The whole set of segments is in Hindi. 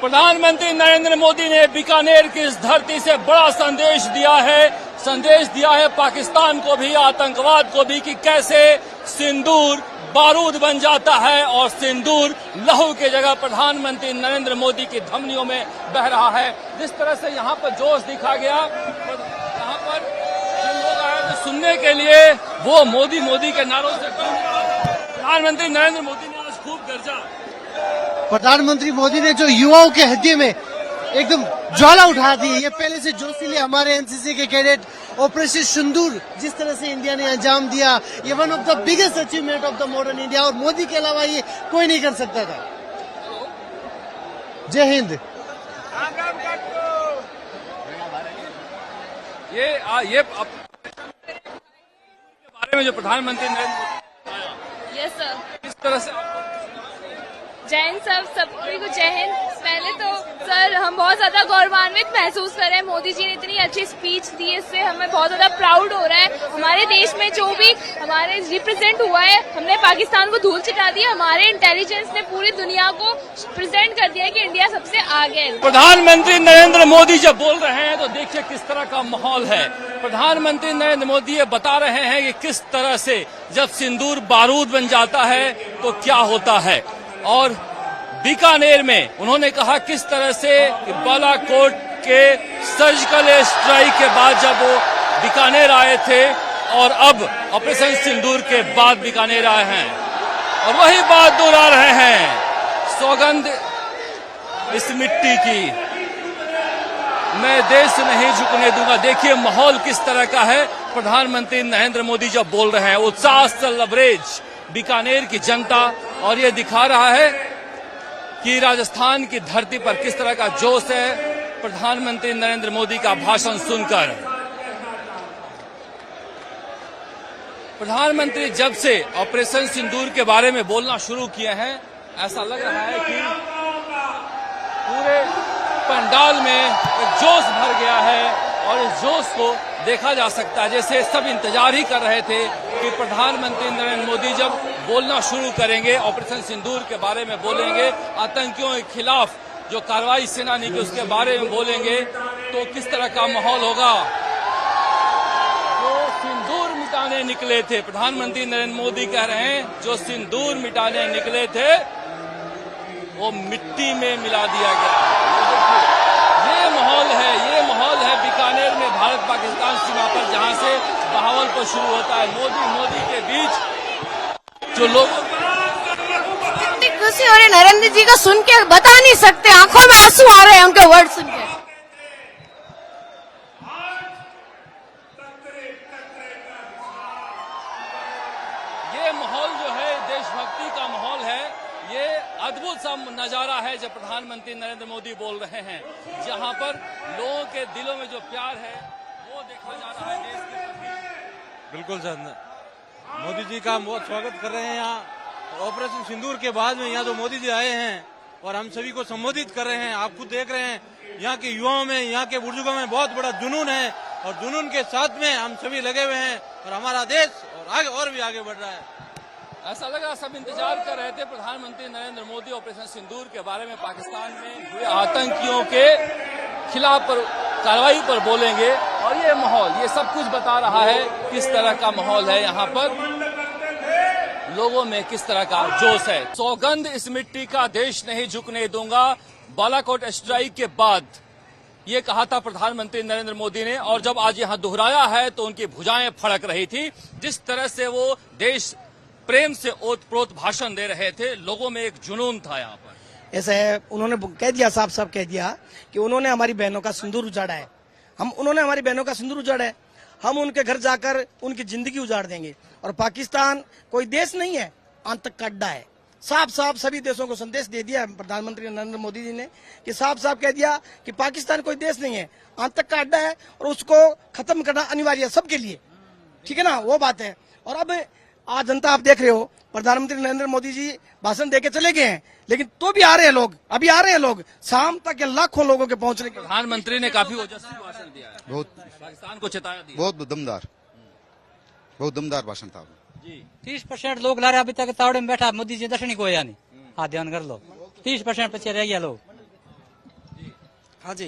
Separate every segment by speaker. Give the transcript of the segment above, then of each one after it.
Speaker 1: प्रधानमंत्री नरेंद्र मोदी ने बीकानेर की इस धरती से बड़ा संदेश दिया है पाकिस्तान को भी, आतंकवाद को भी, कि कैसे सिंदूर बारूद बन जाता है और सिंदूर लहू की जगह प्रधानमंत्री नरेंद्र मोदी की धमनियों में बह रहा है। जिस तरह से यहाँ पर जोश दिखा गया, यहाँ पर जो लोग आए थे सुनने के लिए, वो मोदी मोदी के नारों से प्रधानमंत्री नरेंद्र मोदी ने आज खूब गरजा।
Speaker 2: प्रधानमंत्री मोदी ने जो युवाओं के हृदय में एकदम ज्वाला उठा दी, ये पहले से जोशीले हमारे एनसीसी के कैडेट ऑपरेशन सिंदूर जिस तरह से इंडिया ने अंजाम दिया, ये one of the biggest achievement of the modern India, और मोदी के अलावा ये कोई नहीं कर सकता था। जय हिंद।
Speaker 1: ये बारे में जो प्रधानमंत्री नरेंद्र मोदी,
Speaker 3: यस सर,
Speaker 1: किस तरह से
Speaker 3: जय हिंद सर, सभी को जय हिंद। पहले तो सर हम बहुत ज्यादा गौरवान्वित महसूस कर रहे हैं, मोदी जी ने इतनी अच्छी स्पीच दी, इससे हमें बहुत ज्यादा प्राउड हो रहा है। हमारे देश में जो भी हमारे रिप्रेजेंट हुआ है, हमने पाकिस्तान को धूल चिटा दिया, हमारे इंटेलिजेंस ने पूरी दुनिया को प्रेजेंट कर दिया कि इंडिया सबसे आगे है।
Speaker 1: प्रधानमंत्री नरेंद्र मोदी जब बोल रहे हैं तो देखिए किस तरह का माहौल है। प्रधानमंत्री नरेंद्र मोदी ये बता रहे हैं कि किस तरह से जब सिंदूर बारूद बन जाता है तो क्या होता है, और बीकानेर में उन्होंने कहा किस तरह से बालाकोट के सर्जिकल स्ट्राइक के बाद जब वो बीकानेर आए थे और अब ऑपरेशन सिंदूर के बाद बीकानेर आए हैं, और वही बात दोहरा रहे हैं, सौगंध इस मिट्टी की, मैं देश नहीं झुकने दूंगा। देखिए माहौल किस तरह का है। प्रधानमंत्री नरेंद्र मोदी जब बोल रहे हैं, उत्साह से लबरेज बीकानेर की जनता, और ये दिखा रहा है कि राजस्थान की धरती पर किस तरह का जोश है प्रधानमंत्री नरेंद्र मोदी का भाषण सुनकर। प्रधानमंत्री जब से ऑपरेशन सिंदूर के बारे में बोलना शुरू किए हैं, ऐसा लग रहा है कि पूरे पंडाल में एक जोश भर गया है, और इस जोश को देखा जा सकता है जैसे सब इंतजार ही कर रहे थे कि प्रधानमंत्री नरेंद्र मोदी जब बोलना शुरू करेंगे, ऑपरेशन सिंदूर के बारे में बोलेंगे, आतंकियों के खिलाफ जो कार्रवाई सेनानी की उसके बारे में बोलेंगे, तो किस तरह का माहौल होगा। जो सिंदूर मिटाने निकले थे, प्रधानमंत्री नरेंद्र मोदी कह रहे हैं, जो सिंदूर मिटाने निकले थे वो मिट्टी में मिला दिया गया। ये माहौल है बीकानेर में भारत पाकिस्तान सीमा पर, जहां से बहावलपुर शुरू होता है। मोदी के बीच जो लोग
Speaker 4: खुशी हो रही, नरेंद्र जी को सुन के बता नहीं सकते, आंखों में आंसू आ रहे हैं उनके वर्ड सुन के।
Speaker 1: ये माहौल जो है देशभक्ति का माहौल है, ये अद्भुत सा नजारा है जब प्रधानमंत्री नरेंद्र मोदी बोल रहे हैं, जहां पर लोगों के दिलों में जो प्यार है वो देखा जा रहा है देश के प्रति।
Speaker 5: बिल्कुल सर, मोदी जी का बहुत स्वागत कर रहे हैं यहाँ ऑपरेशन सिंदूर के बाद में। यहाँ जो मोदी जी आए हैं और हम सभी को संबोधित कर रहे हैं, आप खुद देख रहे हैं यहाँ के युवाओं में, यहाँ के बुजुर्गों में बहुत बड़ा जुनून है, और जुनून के साथ में हम सभी लगे हुए हैं, और हमारा देश और आगे और भी आगे बढ़ रहा है।
Speaker 1: ऐसा लगा सब इंतजार कर रहे थे प्रधानमंत्री नरेंद्र मोदी ऑपरेशन सिंदूर के बारे में, पाकिस्तान में हुए आतंकियों के खिलाफ पर कार्रवाई पर बोलेंगे, और ये माहौल ये सब कुछ बता रहा है किस तरह का माहौल है यहाँ पर, लोगों में किस तरह का जोश है। सौगंध इस मिट्टी का, देश नहीं झुकने दूंगा, बालाकोट स्ट्राइक के बाद ये कहा था प्रधानमंत्री नरेंद्र मोदी ने, और जब आज यहाँ दोहराया है तो उनकी भुजाएं फड़क रही थी। जिस तरह से वो देश प्रेम से ओतप्रोत भाषण दे रहे थे, लोगों में एक जुनून था यहाँ पर।
Speaker 6: ऐसा है, उन्होंने कह दिया, साफ कह दिया कि उन्होंने हमारी बहनों का सिंदूर उजाड़ा है, उन्होंने हमारी बहनों का सिंदूर उजाड़ा है, हम उनके घर जाकर उनकी जिंदगी उजाड़ देंगे। और पाकिस्तान कोई देश नहीं है, आतंक का अड्डा है। साफ सभी देशों को संदेश दे दिया प्रधानमंत्री नरेंद्र मोदी जी ने, कि साफ कह दिया कि पाकिस्तान कोई देश नहीं है, आतंक का अड्डा है, और उसको खत्म करना अनिवार्य है सबके लिए। ठीक है ना, वो बात है। और अब आज जनता आप देख रहे हो, प्रधानमंत्री नरेंद्र मोदी जी भाषण देके चले गए हैं, लेकिन तो भी आ रहे हैं लोग, अभी आ रहे हैं लोग, शाम तक के लाखों लोगों के पहुंचने के।
Speaker 1: प्रधानमंत्री ने काफी ओजस्वी भाषण दिया है,
Speaker 7: बहुत
Speaker 1: पाकिस्तान को चेताया दिया,
Speaker 7: बहुत दमदार भाषण था
Speaker 1: जी।
Speaker 8: 30% लोग ला रहे, अभी तक तावड़े में बैठा मोदी जी दर्शन को आया नहीं। हाँ ध्यान कर लो, 30% पीछे रह गया लोग।
Speaker 7: हाँ जी,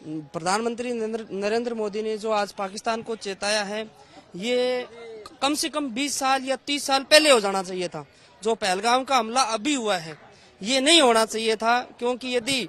Speaker 7: प्रधानमंत्री नरेंद्र मोदी ने जो आज पाकिस्तान को चेताया है, ये कम से कम 20 साल या 30 साल पहले हो जाना चाहिए था। जो पहलगाम का हमला अभी हुआ है, ये नहीं होना चाहिए था, क्योंकि यदि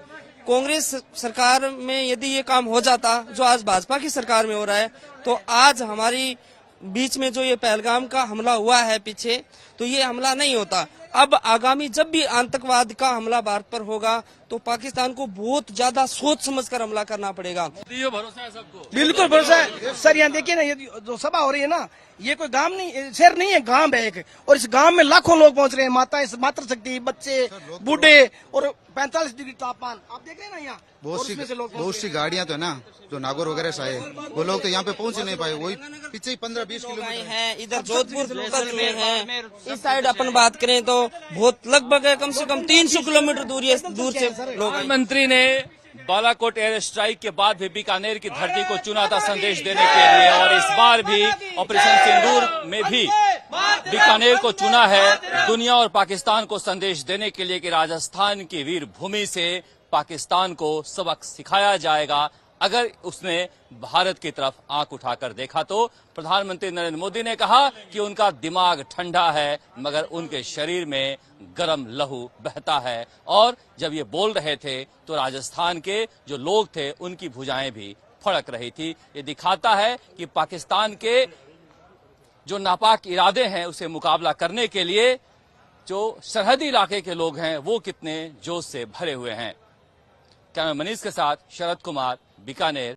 Speaker 7: कांग्रेस सरकार में यदि ये काम हो जाता जो आज भाजपा की सरकार में हो रहा है, तो आज हमारी बीच में जो ये पहलगाम का हमला हुआ है पीछे, तो ये हमला नहीं होता। अब आगामी जब भी आतंकवाद का हमला भारत पर होगा, तो पाकिस्तान को बहुत ज्यादा सोच समझकर हमला करना पड़ेगा।
Speaker 1: ये भरोसा है सबको?
Speaker 6: बिल्कुल भरोसा है सर। यहाँ देखिए ना, ये जो सभा हो रही है ना, ये कोई गांव नहीं, शहर नहीं है, गांव है एक, और इस गांव में लाखों लोग पहुंच रहे हैं, माताएं, मातृशक्ति, बच्चे, बूढ़े, और 45 डिग्री तापमान आप देख रहे हैं ना यहाँ।
Speaker 8: बहुत सी गाड़ियां तो है ना जो नागौर वगैरह से आए, वो लोग तो यहाँ पे पहुंच ही नहीं पाए, वही पीछे ही 15-20 किलोमीटर
Speaker 7: है। इधर जोधपुर में है, इस साइड अपन बात करें तो बहुत लगभग है, कम से कम 300 किलोमीटर दूर से लोग।
Speaker 1: प्रधानमंत्री ने बालाकोट एयर स्ट्राइक के बाद भी बीकानेर की धरती को चुना था संदेश देने के लिए, और इस बार भी ऑपरेशन सिंदूर में भी बीकानेर को चुना है दुनिया और पाकिस्तान को संदेश देने के लिए कि राजस्थान की वीर भूमि से पाकिस्तान को सबक सिखाया जाएगा अगर उसने भारत की तरफ आंख उठाकर देखा तो। प्रधानमंत्री नरेंद्र मोदी ने कहा कि उनका दिमाग ठंडा है, मगर उनके शरीर में गर्म लहू बहता है, और जब ये बोल रहे थे तो राजस्थान के जो लोग थे उनकी भुजाएं भी फड़क रही थी। ये दिखाता है कि पाकिस्तान के जो नापाक इरादे हैं उसे मुकाबला करने के लिए जो सरहदी इलाके के लोग हैं वो कितने जोश से भरे हुए हैं। कैमरा मनीष के साथ शरद कुमार, बीकानेर।